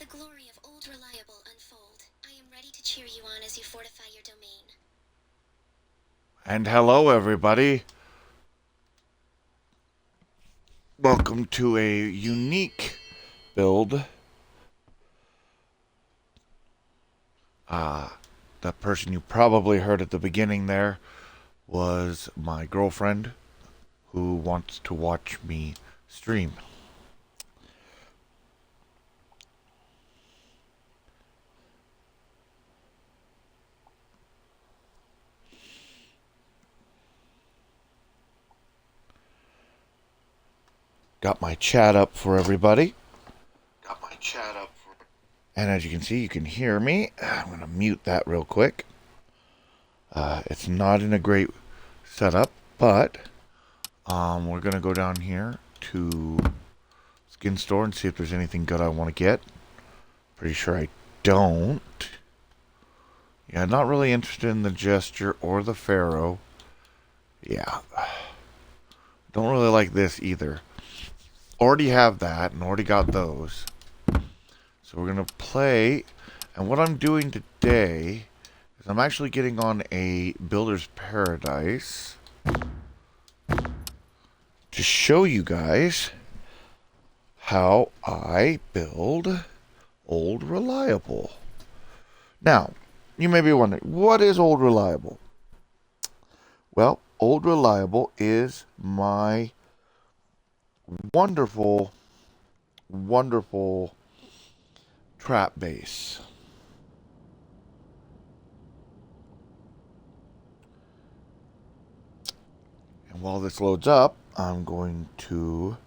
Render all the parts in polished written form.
glory of Old Reliable unfold. I am ready to cheer you on as you fortify your domain. And hello, everybody. Welcome to a unique build. The person you probably heard at the beginning there was my girlfriend who wants to watch me stream. Got my chat up for everybody. And as you can see, you can hear me. I'm going to mute that real quick. It's not in a great setup, but we're going to go down here to Skin Store and see if there's anything good I want to get. Pretty sure I don't. Yeah, not really interested in the Gesture or the Pharaoh. Yeah. Don't really like this either. Already have that and already got those. So we're going to play. And what I'm doing today is I'm actually getting on a Builder's Paradise to show you guys how I build Old Reliable. Now, you may be wondering, what is Old Reliable? Well, Old Reliable is my wonderful, wonderful trap base. And while this loads up, I'm going to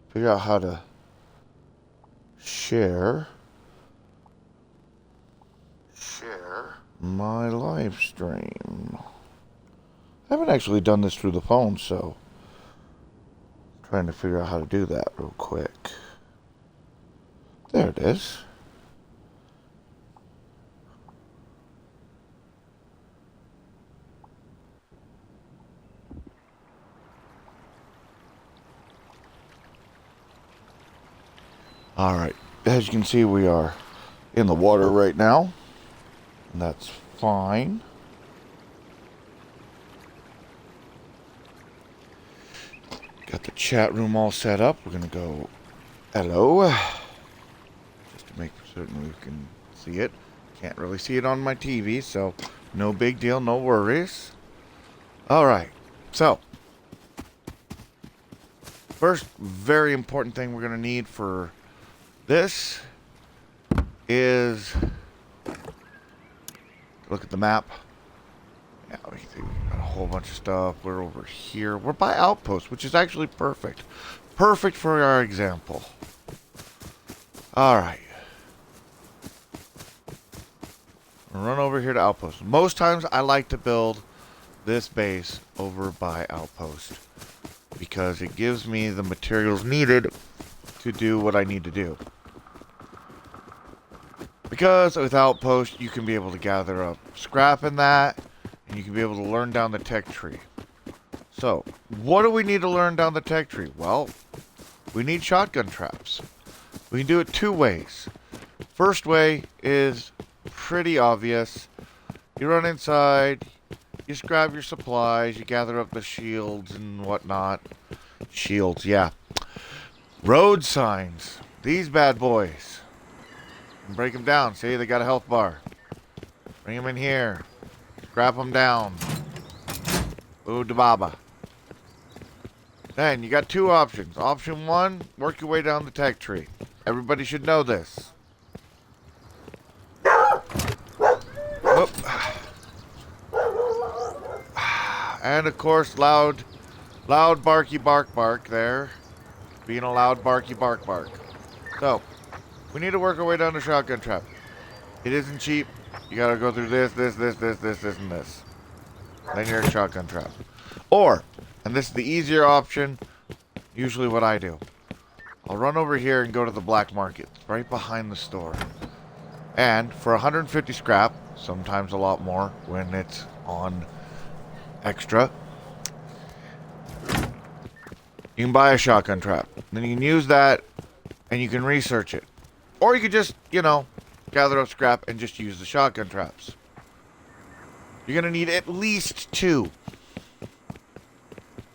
figure out how to share my live stream. I haven't actually done this through the phone, so I'm trying to figure out how to do that real quick. There it is. Alright, as you can see, we are in the water right now, and that's fine. Got the chat room all set up. We're going to go hello, just to make certain we can see it. Can't really see it on my TV, so no big deal, no worries. Alright, so first very important thing we're going to need for this is look at the map. Yeah, we can see we've got a whole bunch of stuff. We're over here. We're by Outpost, which is actually perfect. Perfect for our example. Alright. Run over here to Outpost. Most times I like to build this base over by Outpost because it gives me the materials needed to do what I need to do. Because with Outpost, you can be able to gather up scrap in that, and you can be able to learn down the tech tree. So, what do we need to learn down the tech tree? Well, we need shotgun traps. We can do it two ways. First way is pretty obvious. You run inside, you just grab your supplies, you gather up the shields and whatnot. Shields, yeah. Road signs. These bad boys. Break them down. See, they got a health bar. Bring them in here. Scrap them down. Ooh, da baba. Then you got two options. Option one, work your way down the tech tree. Everybody should know this. Oop. And of course, loud barky bark there. Being a loud barky bark. So, we need to work our way down the shotgun trap. It isn't cheap. You gotta go through this, and this. Then you're a shotgun trap. Or, and this is the easier option, usually what I do. I'll run over here and go to the black market, right behind the store. And for 150 scrap, sometimes a lot more when it's on extra, You can buy a shotgun trap. Then you can use that and you can research it. Or you could just, gather up scrap and just use the shotgun traps. You're going to need at least 2.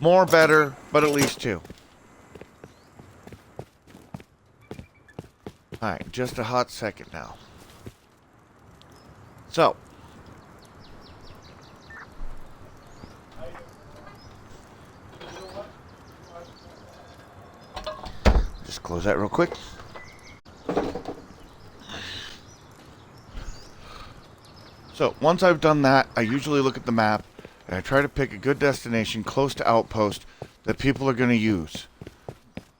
More better, but at least 2. Alright, just a hot second now. So. Just close that real quick. So, once I've done that, I usually look at the map and I try to pick a good destination close to outpost that people are going to use.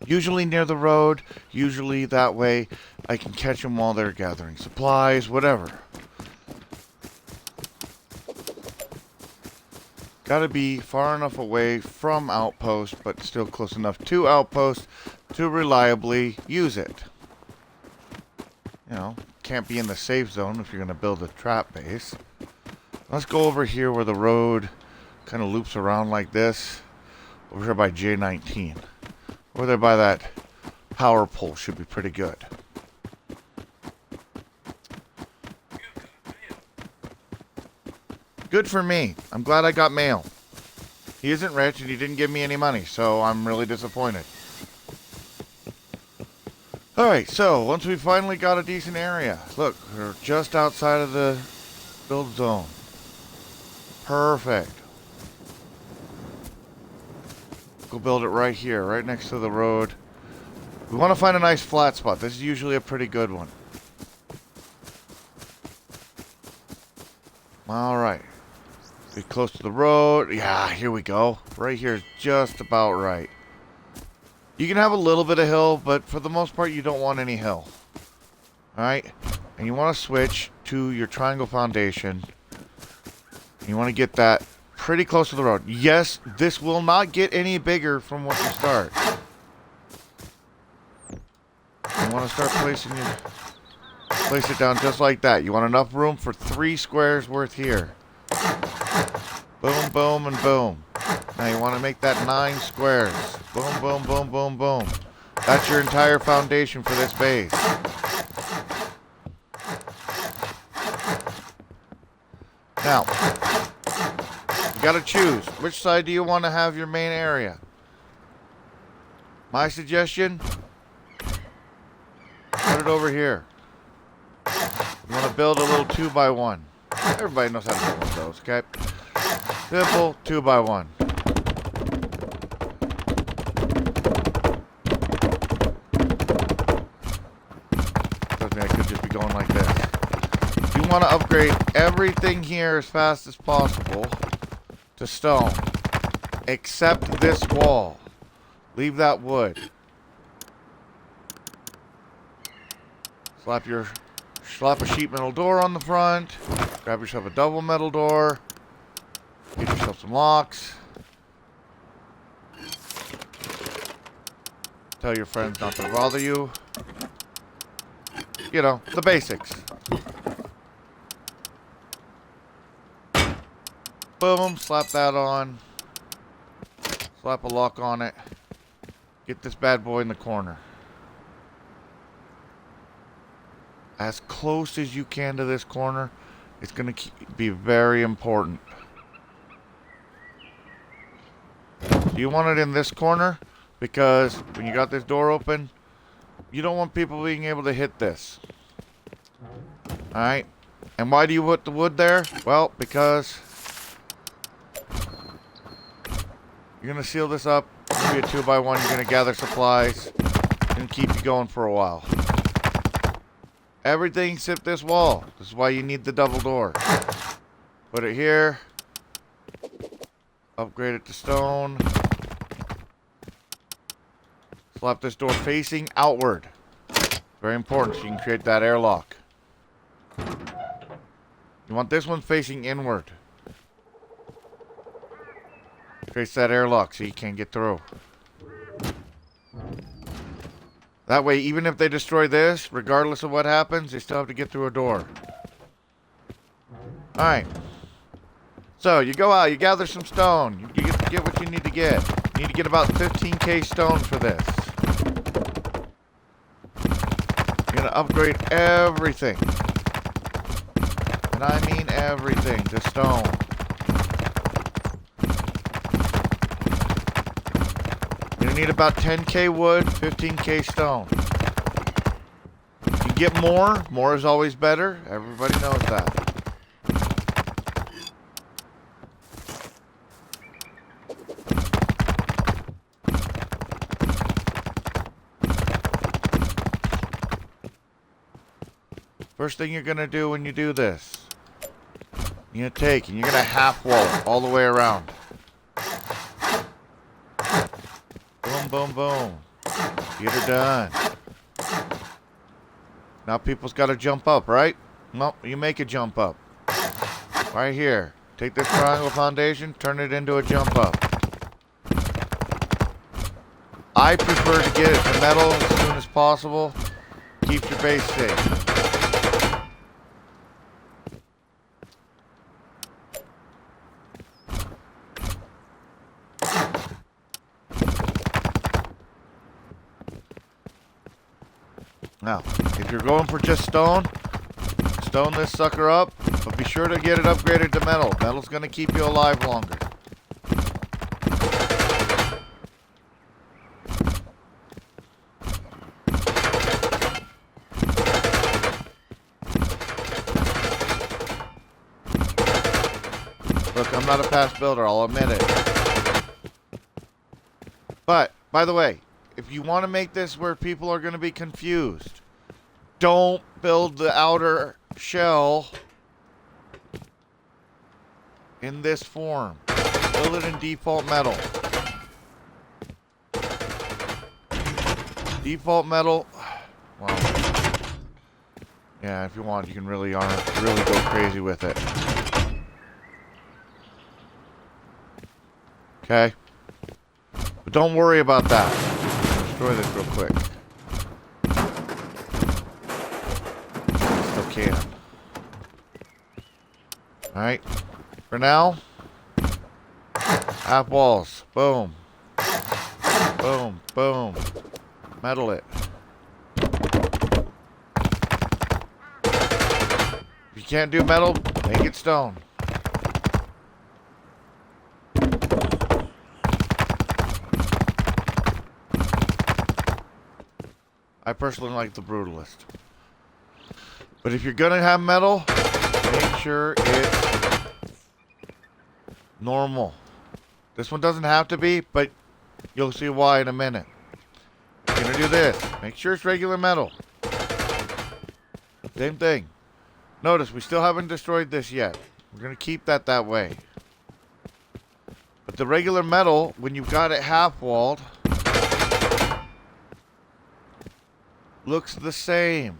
Usually near the road, usually that way I can catch them while they're gathering supplies, whatever. Gotta be far enough away from outpost, but still close enough to outpost to reliably use it. Can't be in the safe zone if you're going to build a trap base. Let's go over here where the road kind of loops around like this. Over here by J19. Over there by that power pole should be pretty good. Good for me. I'm glad I got mail. He isn't rich and he didn't give me any money, so I'm really disappointed. Alright, so once we finally got a decent area. Look, we're just outside of the build zone. Perfect. Go build it right here, right next to the road. We want to find a nice flat spot. This is usually a pretty good one. Alright. Be close to the road. Yeah, here we go. Right here is just about right. You can have a little bit of hill, but for the most part, you don't want any hill. Alright? And you want to switch to your triangle foundation. You want to get that pretty close to the road. Yes, this will not get any bigger from what you start. You want to start place it down just like that. You want enough room for 3 squares worth here. Boom, boom, and boom. Now you want to make that 9 squares. Boom, boom, boom, boom, boom. That's your entire foundation for this base. Now, you gotta choose. Which side do you want to have your main area? My suggestion, put it over here. You want to build a little 2x1. Everybody knows how to build one of those, okay? Simple 2x1. Doesn't mean I could just be going like this. You want to upgrade everything here as fast as possible to stone, except this wall. Leave that wood. Slap a sheet metal door on the front. Grab yourself a double metal door. Get yourself some locks. Tell your friends not to bother you. You know, the basics. Boom, slap that on. Slap a lock on it. Get this bad boy in the corner. As close as you can to this corner. It's going to be very important. You want it in this corner because when you got this door open, you don't want people being able to hit this. Alright? And why do you put the wood there? Well, because you're going to seal this up. It's going to be a 2x1. You're going to gather supplies and keep you going for a while. Everything except this wall. This is why you need the double door. Put it here. Upgrade it to stone. Slap this door facing outward. Very important so you can create that airlock. You want this one facing inward. Creates that airlock so you can't get through. That way, even if they destroy this, regardless of what happens, they still have to get through a door. Alright. So, you go out, you gather some stone. You get what you need to get. You need to get about 15k stone for this. You're gonna upgrade everything. And I mean everything to stone. You're gonna need about 10k wood, 15k stone. You get more. More is always better. Everybody knows that. First thing you're gonna do when you do this, you're gonna take and you're gonna half wall it all the way around. Boom, boom, boom. Get her done. Now people's gotta jump up, right? Well, you make a jump up. Right here. Take this triangle foundation, turn it into a jump up. I prefer to get it to metal as soon as possible. Keeps your base safe. Now, if you're going for just stone this sucker up, but be sure to get it upgraded to metal. Metal's going to keep you alive longer. Look, I'm not a fast builder, I'll admit it. But, by the way, if you want to make this where people are going to be confused, don't build the outer shell in this form. Build it in default metal. Default metal. Well, yeah, if you want, you can really go crazy with it. Okay? But don't worry about that. Destroy this real quick. Still can. Alright. For now, half walls. Boom. Boom. Boom. Metal it. If you can't do metal, make it stone. I personally like the Brutalist. But if you're gonna have metal, make sure it's normal. This one doesn't have to be, but you'll see why in a minute. You're gonna do this. Make sure it's regular metal. Same thing. Notice, we still haven't destroyed this yet. We're gonna keep that way. But the regular metal, when you've got it half-walled, looks the same.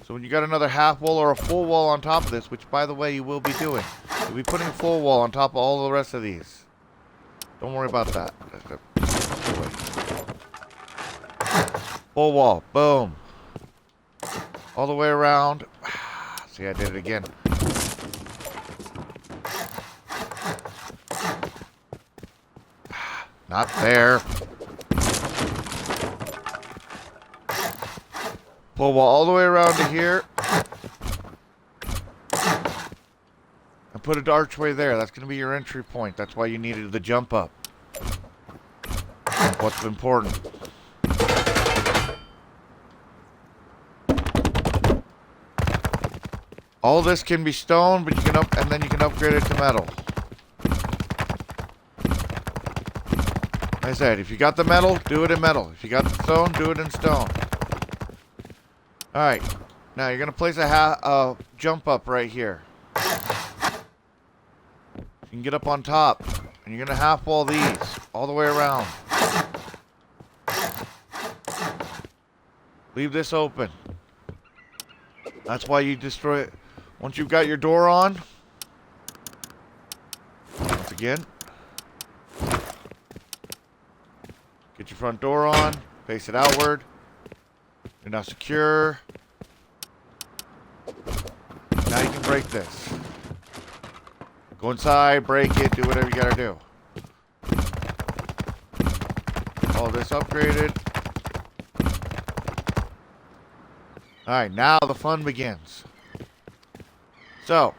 So when you got another half wall or a full wall on top of this, which by the way you will be doing, you'll be putting a full wall on top of all the rest of these. Don't worry about that. Full wall, boom. All the way around. See, I did it again. Not there. Pull wall all the way around to here. And put an archway there. That's going to be your entry point. That's why you needed the jump up. What's important. All this can be stone, but you can and then you can upgrade it to metal. Like I said, if you got the metal, do it in metal. If you got the stone, do it in stone. Alright, now you're going to place a jump up right here. You can get up on top, and you're going to half wall these all the way around. Leave this open. That's why you destroy it. Once you've got your door on, once again, get your front door on, face it outward. You're now secure. Now you can break this. Go inside, break it, do whatever you gotta do. this upgraded. Alright, now the fun begins. So,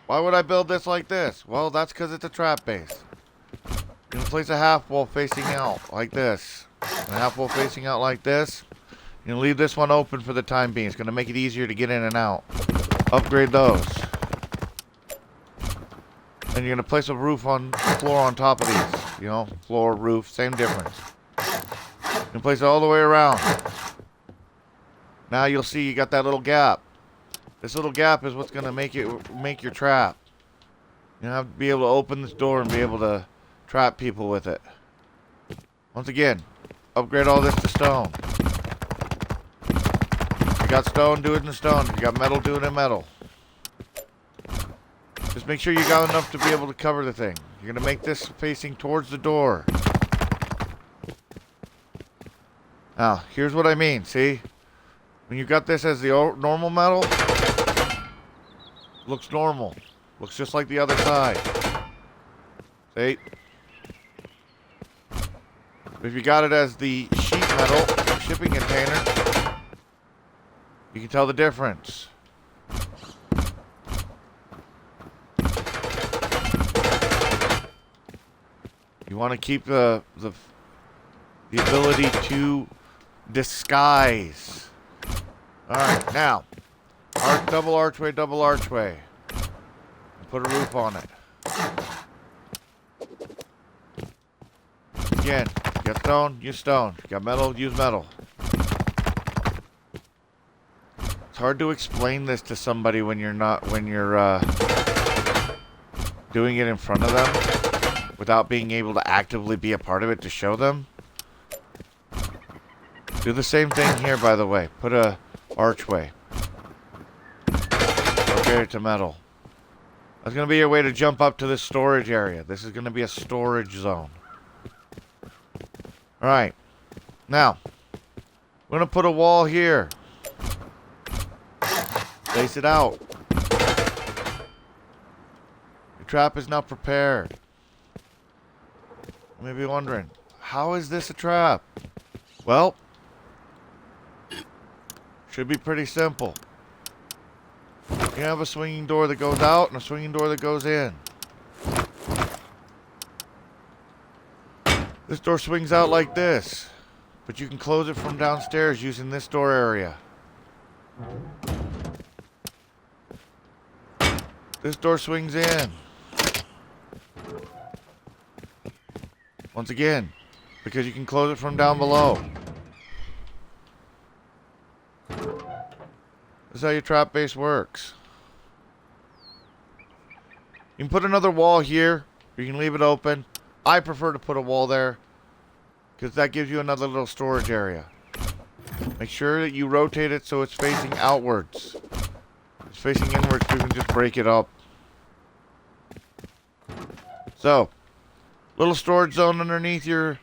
why would I build this like this? Well, that's because it's a trap base. You're going to place a half wall facing out like this. And a half wall facing out like this. You're going to leave this one open for the time being. It's going to make it easier to get in and out. Upgrade those. And you're going to place a roof on floor on top of these. You know, floor, roof, same difference. You can place it all the way around. Now you'll see you got that little gap. This little gap is what's going to make your trap. You have to be able to open this door and be able to trap people with it. Once again, upgrade all this to stone. If you got stone, do it in stone. If you got metal, do it in metal. Just make sure you got enough to be able to cover the thing. You're going to make this facing towards the door. Now, here's what I mean, see? When you got this as the normal metal, looks normal. Looks just like the other side. See? But if you got it as the sheet metal, shipping container, you can tell the difference. You want to keep the ability to disguise. Alright, now, double archway, double archway. Put a roof on it. Again, you got stone, use stone. You got metal, use metal. It's hard to explain this to somebody when you're doing it in front of them without being able to actively be a part of it to show them. Do the same thing here, by the way. Put a archway. Upgrade it to metal. That's going to be your way to jump up to this storage area. This is going to be a storage zone. Alright. Now, we're going to put a wall here. Place it out. Your trap is now prepared. You may be wondering, how is this a trap? Well, should be pretty simple. You have a swinging door that goes out and a swinging door that goes in. This door swings out like this, but you can close it from downstairs using this door area. This door swings in. Once again, because you can close it from down below. This is how your trap base works. You can put another wall here, or you can leave it open. I prefer to put a wall there, because that gives you another little storage area. Make sure that you rotate it so it's facing outwards. If it's facing inwards, you can just break it up. So, little storage zone underneath your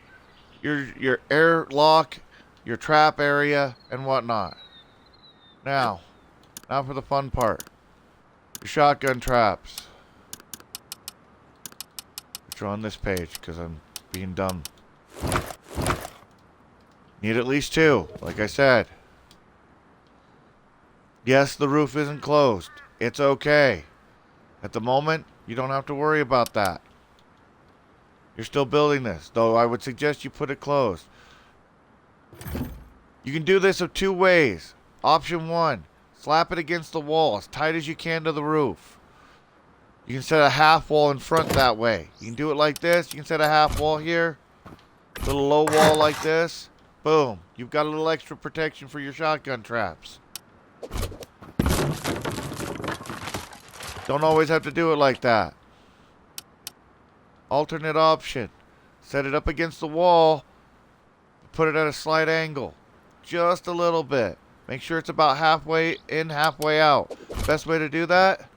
airlock, your trap area, and whatnot. Now for the fun part. Your shotgun traps. Which are on this page, because I'm being dumb. Need at least 2, like I said. Yes, the roof isn't closed. It's okay. At the moment, you don't have to worry about that. You're still building this, though I would suggest you put it closed. You can do this of 2 ways. Option 1, slap it against the wall as tight as you can to the roof. You can set a half wall in front that way. You can do it like this. You can set a half wall here. Little low wall like this. Boom. You've got a little extra protection for your shotgun traps. Don't always have to do it like that. Alternate option. Set it up against the wall. Put it at a slight angle. Just a little bit. Make sure it's about halfway in, halfway out. Best way to do that?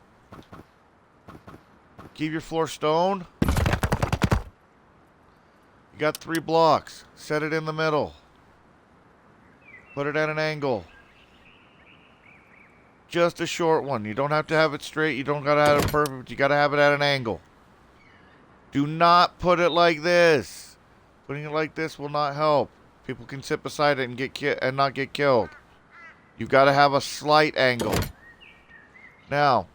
Keep your floor stone. You got 3 blocks. Set it in the middle. Put it at an angle. Just a short one. You don't have to have it straight. You don't gotta have it perfect. You gotta have it at an angle. Do not put it like this. Putting it like this will not help. People can sit beside it and and not get killed. You've got to have a slight angle. Now,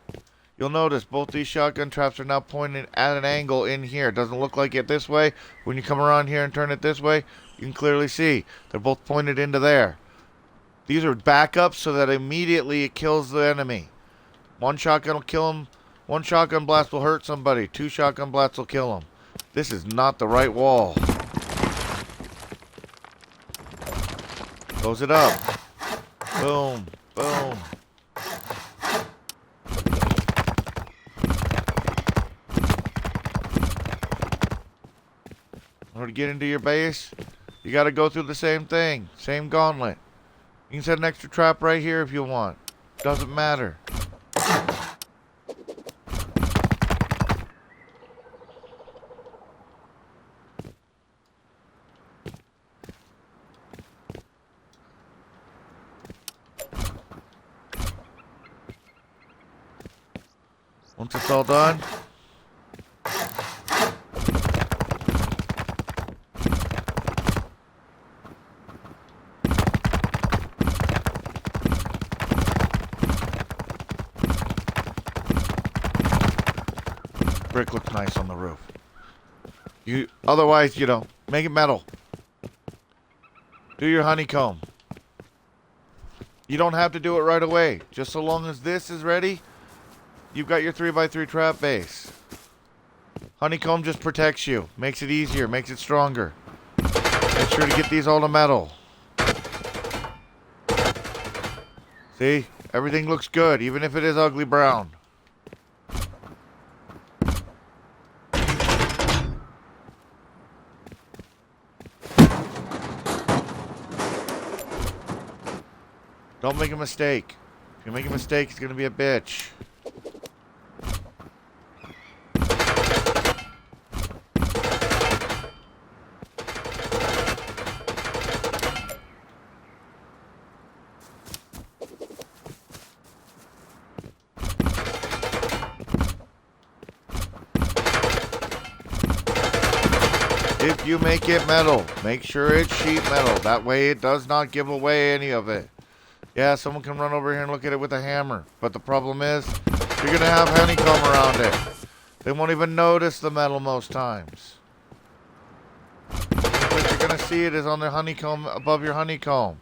you'll notice both these shotgun traps are now pointed at an angle in here. It doesn't look like it this way. When you come around here and turn it this way, you can clearly see they're both pointed into there. These are backups so that immediately it kills the enemy. One shotgun will kill him. One shotgun blast will hurt somebody. Two shotgun blasts will kill him. This is not the right wall. Close it up. Boom. Boom. In order to get into your base, you got to go through the same thing. Same gauntlet. You can set an extra trap right here if you want. Doesn't matter. Once it's all done, brick looks nice on the roof. Otherwise, make it metal. Do your honeycomb. You don't have to do it right away. Just so long as this is ready, you've got your 3x3 trap base. Honeycomb just protects you. Makes it easier. Makes it stronger. Make sure to get these all to metal. See? Everything looks good, even if it is ugly brown. Don't make a mistake. If you make a mistake, it's going to be a bitch. If you make it metal, make sure it's sheet metal. That way it does not give away any of it. Yeah, someone can run over here and look at it with a hammer. But the problem is, you're going to have honeycomb around it. They won't even notice the metal most times. The only place you're going to see it is on the honeycomb, above your honeycomb.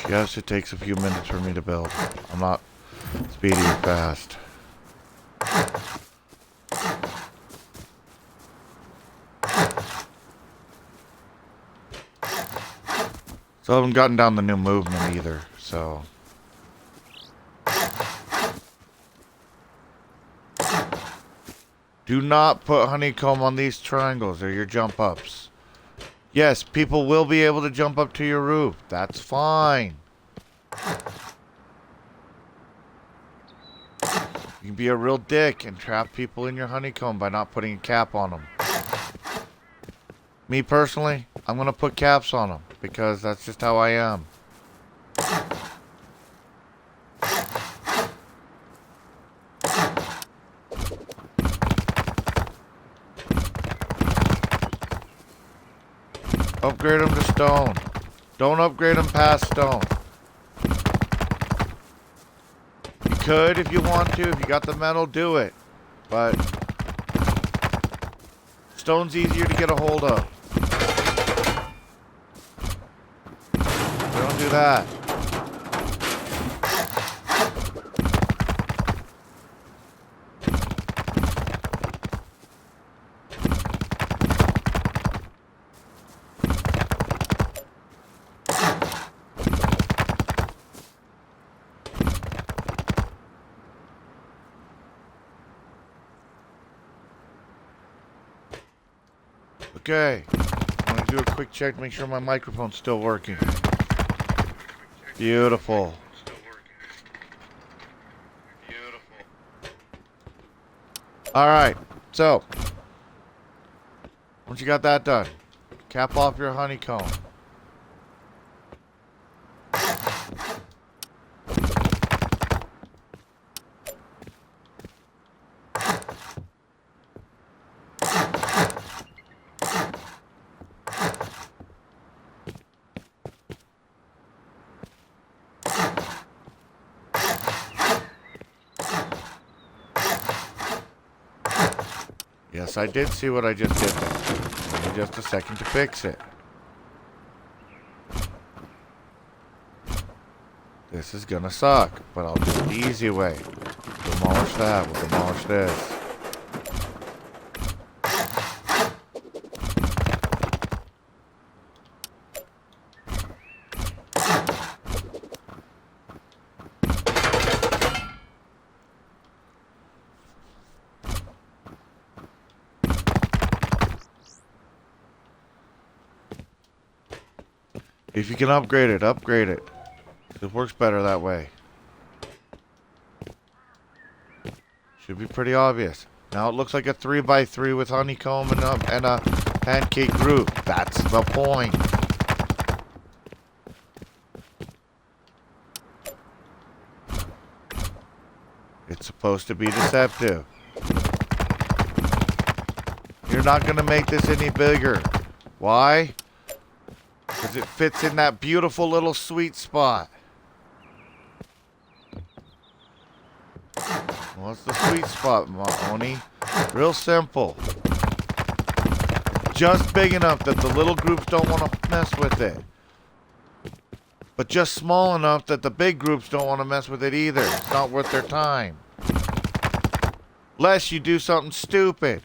Yes, it takes a few minutes for me to build. I'm not speedy or fast. So I haven't gotten down the new movement either, so. Do not put honeycomb on these triangles. They're your jump ups. Yes, people will be able to jump up to your roof. That's fine. You can be a real dick and trap people in your honeycomb by not putting a cap on them. Me personally, I'm going to put caps on them because that's just how I am. Upgrade them to stone. Don't upgrade them past stone. You could if you want to. If you got the metal, do it. But stone's easier to get a hold of. Don't do that. Okay. I'm going to do a quick check to make sure my microphone's still working. Beautiful. Alright, so. Once you got that done, cap off your honeycomb. Yes, I did see what I just did there. Give me just a second to fix it. This is gonna suck, but I'll do it the easy way. Demolish that, we'll demolish this. If you can upgrade it, upgrade it. It works better that way. Should be pretty obvious. Now it looks like a 3x3 with honeycomb and a pancake roof. That's the point. It's supposed to be deceptive. You're not going to make this any bigger. Why? Because it fits in that beautiful little sweet spot. What's the sweet spot, Oni? Real simple. Just big enough that the little groups don't want to mess with it. But just small enough that the big groups don't want to mess with it either. It's not worth their time. Lest you do something stupid.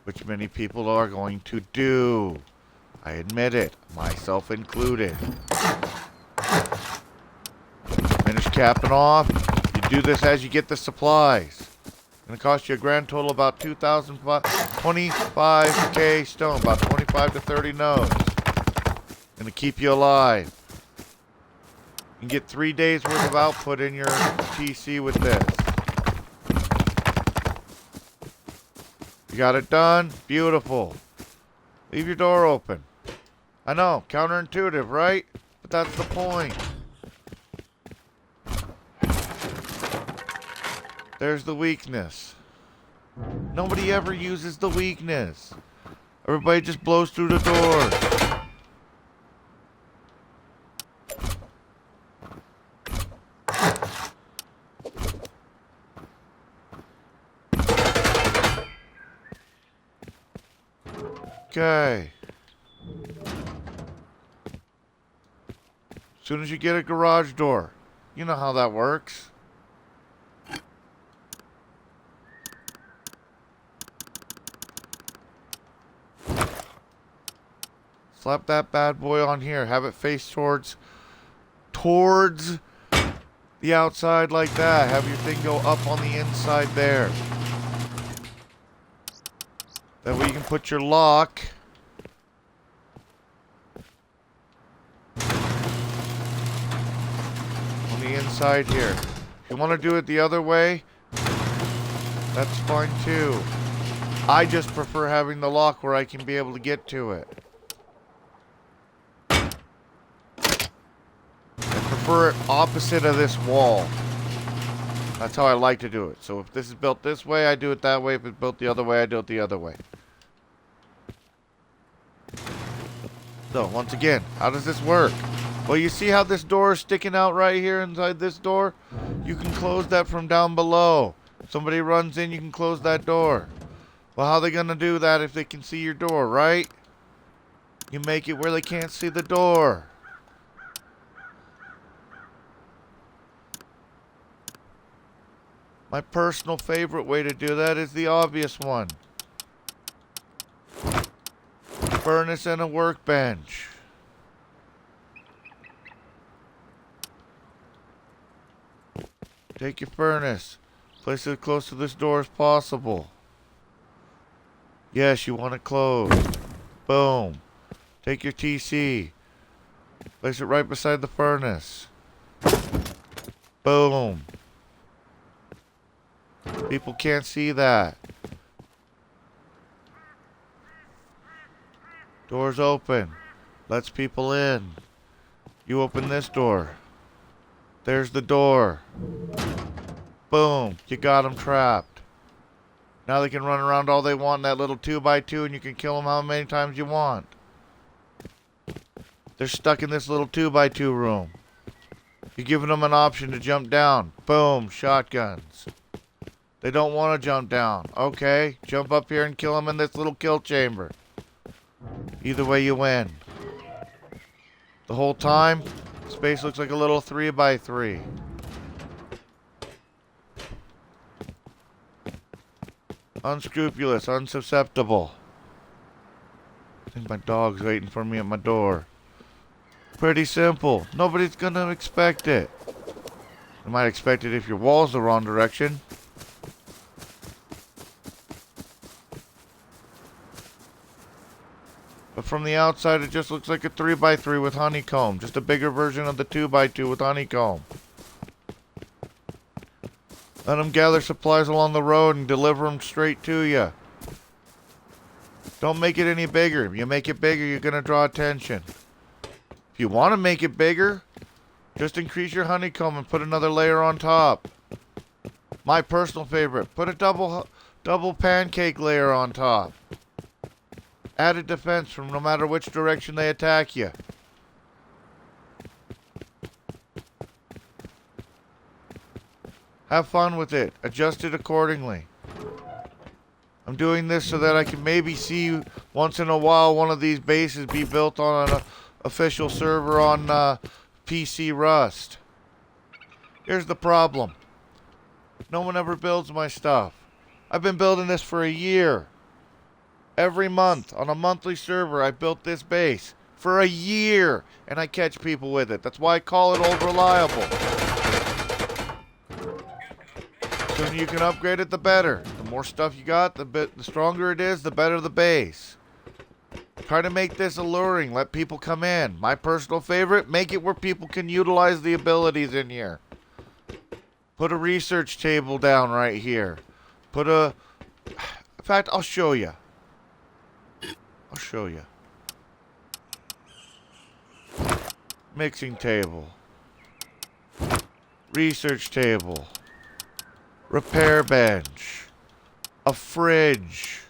Which many people are going to do. I admit it, myself included. Finish capping off. You do this as you get the supplies. It's going to cost you a grand total about 25k stone, about 25 to 30 nodes. Going to keep you alive. You can get 3 days worth of output in your PC with this. You got it done? Beautiful. Leave your door open. I know, counterintuitive, right? But that's the point. There's the weakness. Nobody ever uses the weakness. Everybody just blows through the door. Okay. As soon as you get a garage door, you know how that works. Slap that bad boy on here. Have it face towards the outside like that. Have your thing go up on the inside there. That way you can put your lock on the inside here. If you want to do it the other way, that's fine too. I just prefer having the lock where I can be able to get to it. I prefer it opposite of this wall. That's how I like to do it. So if this is built this way, I do it that way. If it's built the other way, I do it the other way. So, once again, how does this work? Well, you see how this door is sticking out right here inside this door? You can close that from down below. Somebody runs in, you can close that door. Well, how are they going to do that if they can see your door, right? You make it where they can't see the door. My personal favorite way to do that is the obvious one. Furnace and a workbench. Take your furnace. Place it as close to this door as possible. Yes, you want it closed. Boom. Take your TC. Place it right beside the furnace. Boom. People can't see that. Door's open. Lets people in. You open this door. There's the door. Boom. You got them trapped. Now they can run around all they want in that little 2x2 and you can kill them how many times you want. They're stuck in this little 2x2 room. You're giving them an option to jump down. Boom. Shotguns. They don't want to jump down. Okay. Jump up here and kill them in this little kill chamber. Either way you win. The whole time, space looks like a little 3x3. Unscrupulous, unsusceptible. I think my dog's waiting for me at my door. Pretty simple. Nobody's gonna expect it. You might expect it if your wall's the wrong direction. But from the outside, it just looks like a 3x3 with honeycomb. Just a bigger version of the 2x2 with honeycomb. Let them gather supplies along the road and deliver them straight to you. Don't make it any bigger. If you make it bigger, you're going to draw attention. If you want to make it bigger, just increase your honeycomb and put another layer on top. My personal favorite, put a double pancake layer on top. Added defense from no matter which direction they attack you. Have fun with it. Adjust it accordingly. I'm doing this so that I can maybe see once in a while one of these bases be built on an official server on PC Rust. Here's the problem. No one ever builds my stuff. I've been building this for a year. Every month, on a monthly server, I built this base. For a year. And I catch people with it. That's why I call it Old Reliable. The sooner you can upgrade it, the better. The more stuff you got, the stronger it is, the better the base. Try to make this alluring. Let people come in. My personal favorite, make it where people can utilize the abilities in here. Put a research table down right here. In fact, I'll show you. Mixing table. Research table. Repair bench. A fridge.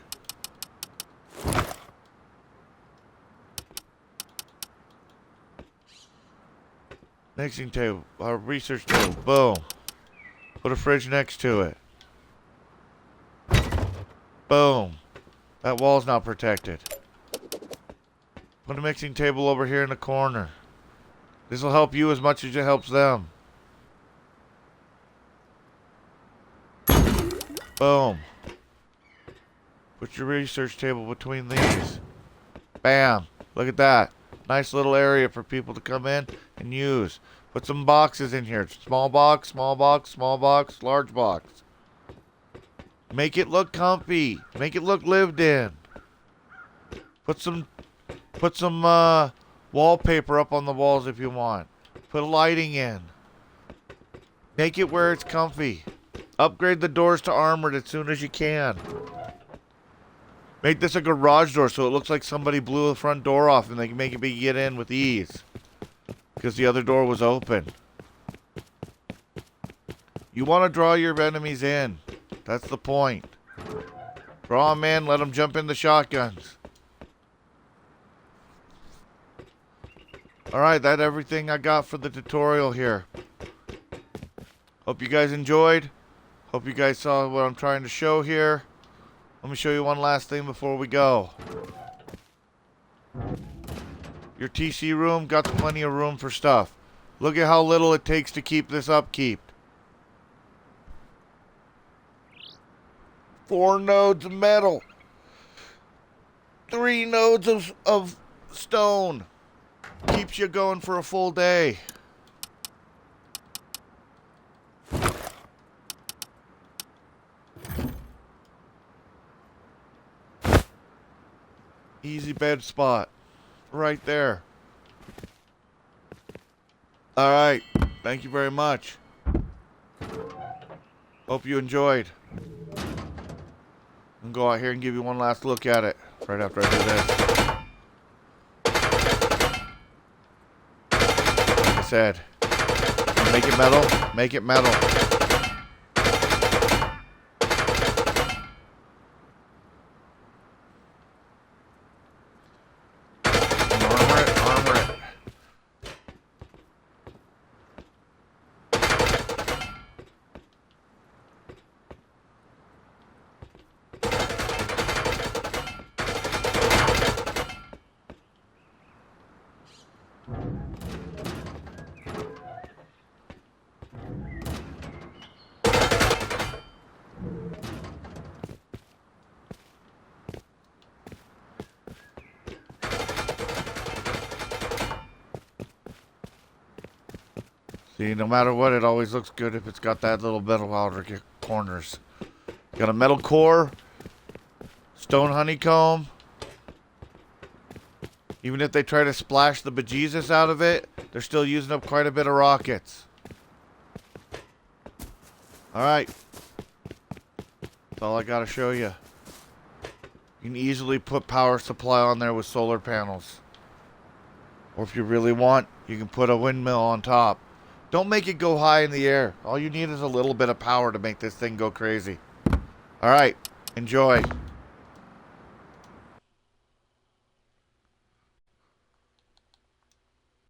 Mixing table. Research table. Boom. Put a fridge next to it. Boom. That wall's not protected. Put a mixing table over here in the corner. This will help you as much as it helps them. Boom. Put your research table between these. Bam. Look at that. Nice little area for people to come in and use. Put some boxes in here. Small box, small box, small box, large box. Make it look comfy. Make it look lived in. Put some wallpaper up on the walls if you want. Put lighting in. Make it where it's comfy. Upgrade the doors to armored as soon as you can. Make this a garage door so it looks like somebody blew the front door off and they can make it get in with ease. Because the other door was open. You want to draw your enemies in. That's the point. Draw them in, let them jump in the shotguns. Alright, that's everything I got for the tutorial here. Hope you guys enjoyed. Hope you guys saw what I'm trying to show here. Let me show you one last thing before we go. Your TC room got plenty of room for stuff. Look at how little it takes to keep this upkeep. 4 nodes of metal. 3 nodes of stone. Keeps you going for a full day. Easy bed spot. Right there. Alright. Thank you very much. Hope you enjoyed. I'm gonna go out here and give you one last look at it. Right after I do this. Like I said. Make it metal. Make it metal. Armor it. Armor it. See, no matter what, it always looks good if it's got that little metal outer corners. Got a metal core, stone honeycomb. Even if they try to splash the bejesus out of it, they're still using up quite a bit of rockets. Alright. That's all I gotta show you. You can easily put power supply on there with solar panels. Or if you really want, you can put a windmill on top. Don't make it go high in the air. All you need is a little bit of power to make this thing go crazy. Alright, enjoy.